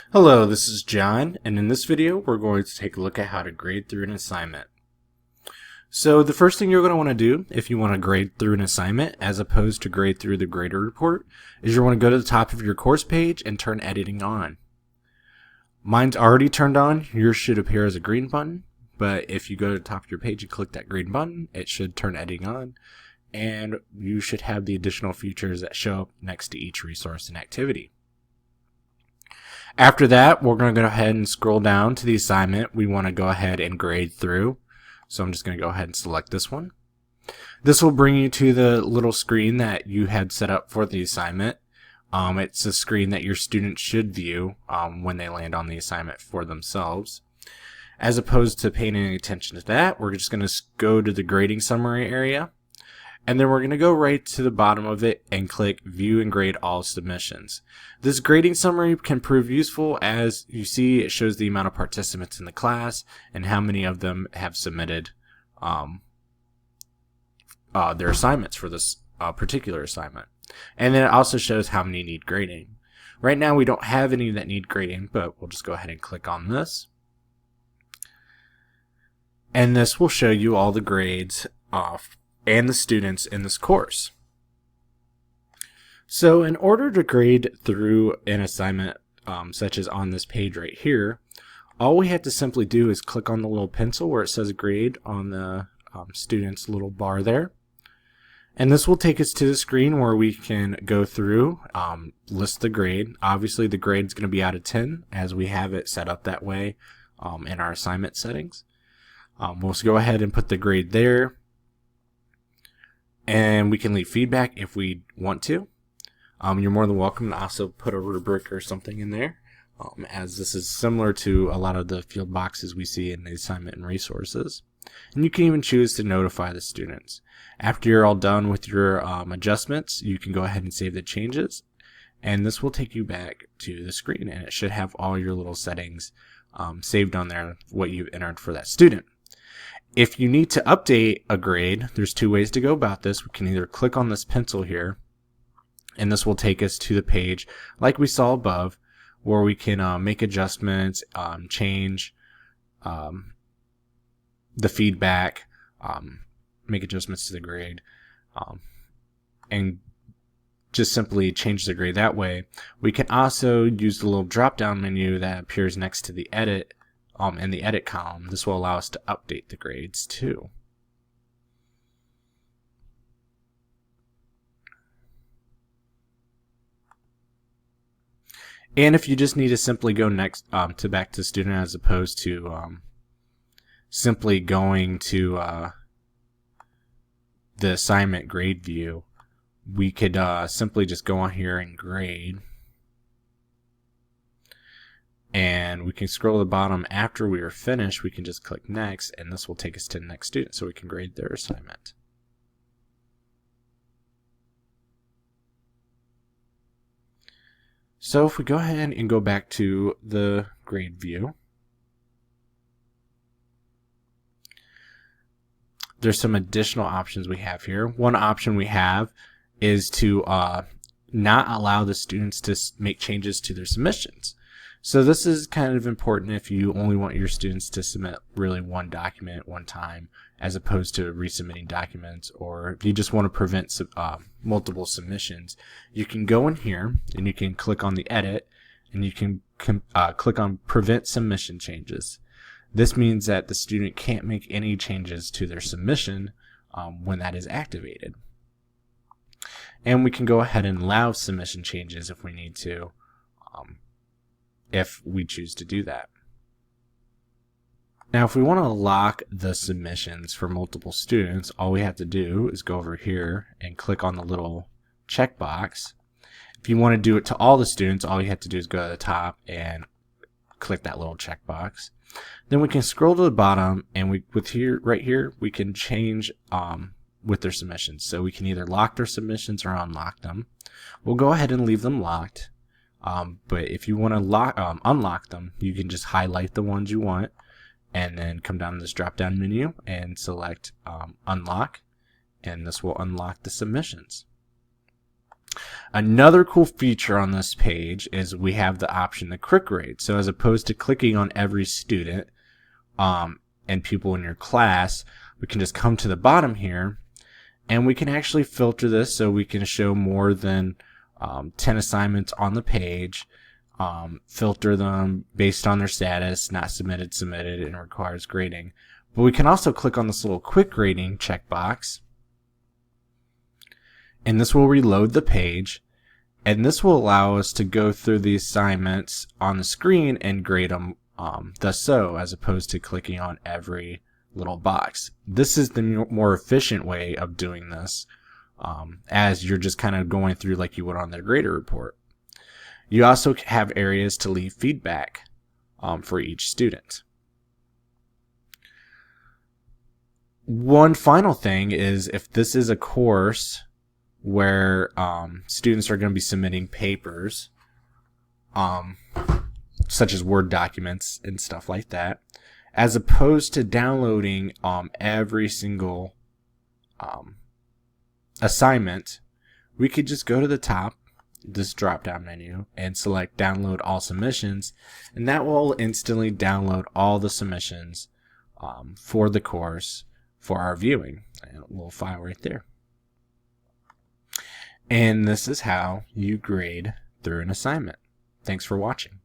Hello, this is John, and in this video we're going to take a look at how to grade through an assignment. So the first thing you're going to want to do if you want to grade through an assignment as opposed to grade through the grader report is you want to go to the top of your course page and turn editing on. Mine's already turned on. Yours should appear as a green button, but if you go to the top of your page and click that green button, it should turn editing on, and you should have the additional features that show up next to each resource and activity. After that, we're going to go ahead and scroll down to the assignment we want to go ahead and grade through. So I'm just going to go ahead and select this one. This will bring you to the little screen that you had set up for the assignment. It's a screen that your students should view when they land on the assignment for themselves. As opposed to paying any attention to that, we're just going to go to the grading summary area. And then we're going to go right to the bottom of it and click View and Grade All Submissions. This grading summary can prove useful. As you see, it shows the amount of participants in the class and how many of them have submitted their assignments for this particular assignment. And then it also shows how many need grading. Right now we don't have any that need grading, but we'll just go ahead and click on this. And this will show you all the grades and the students in this course. So in order to grade through an assignment such as on this page right here, all we have to simply do is click on the little pencil where it says grade on the student's little bar there. And this will take us to the screen where we can go through, list the grade. Obviously the grade is going to be out of 10 as we have it set up that way in our assignment settings. We'll go ahead and put the grade there. And we can leave feedback if we want to. You're more than welcome to also put a rubric or something in there, as this is similar to a lot of the field boxes we see in the assignment and resources. And you can even choose to notify the students. After you're all done with your adjustments, you can go ahead and save the changes, and this will take you back to the screen, and it should have all your little settings saved on there, what you've entered for that student. If you need to update a grade, there's two ways to go about this. We can either click on this pencil here, and this will take us to the page like we saw above, where we can make adjustments, change the feedback, make adjustments to the grade, and just simply change the grade that way. We can also use the little drop-down menu that appears next to the edit in the edit column. This will allow us to update the grades too. And if you just need to simply go next to back to student as opposed to simply going to the assignment grade view, we could simply just go on here and grade. And we can scroll to the bottom. After we are finished, we can just click next, and this will take us to the next student so we can grade their assignment. So if we go ahead and go back to the grade view, there's some additional options we have here. One option we have is to not allow the students to make changes to their submissions. So this is kind of important if you only want your students to submit really one document one time as opposed to resubmitting documents, or if you just want to prevent multiple submissions. You can go in here and you can click on the edit, and you can click on prevent submission changes. This means that the student can't make any changes to their submission when that is activated. And we can go ahead and allow submission changes if we need to, if we choose to do that. Now, if we want to lock the submissions for multiple students, all we have to do is go over here and click on the little checkbox. If you want to do it to all the students, all you have to do is go to the top and click that little checkbox. Then we can scroll to the bottom, and right here, we can change with their submissions. So we can either lock their submissions or unlock them. We'll go ahead and leave them locked. But if you want to unlock them, you can just highlight the ones you want and then come down to this drop down menu and select unlock, and this will unlock the submissions. Another cool feature on this page is we have the option to quick grade. So as opposed to clicking on every student and pupil in your class, we can just come to the bottom here and we can actually filter this so we can show more than 10 assignments on the page, filter them based on their status, not submitted, submitted, and requires grading. But we can also click on this little quick grading checkbox, and this will reload the page, and this will allow us to go through the assignments on the screen and grade them thus so, as opposed to clicking on every little box. This is the more efficient way of doing this, as you're just kind of going through like you would on the grader report. You also have areas to leave feedback for each student. One final thing is, if this is a course where students are going to be submitting papers, such as Word documents and stuff like that, as opposed to downloading every single assignment, we could just go to the top, this drop down menu, and select download all submissions, and that will instantly download all the submissions for the course for our viewing. A little file right there. And this is how you grade through an assignment. Thanks for watching.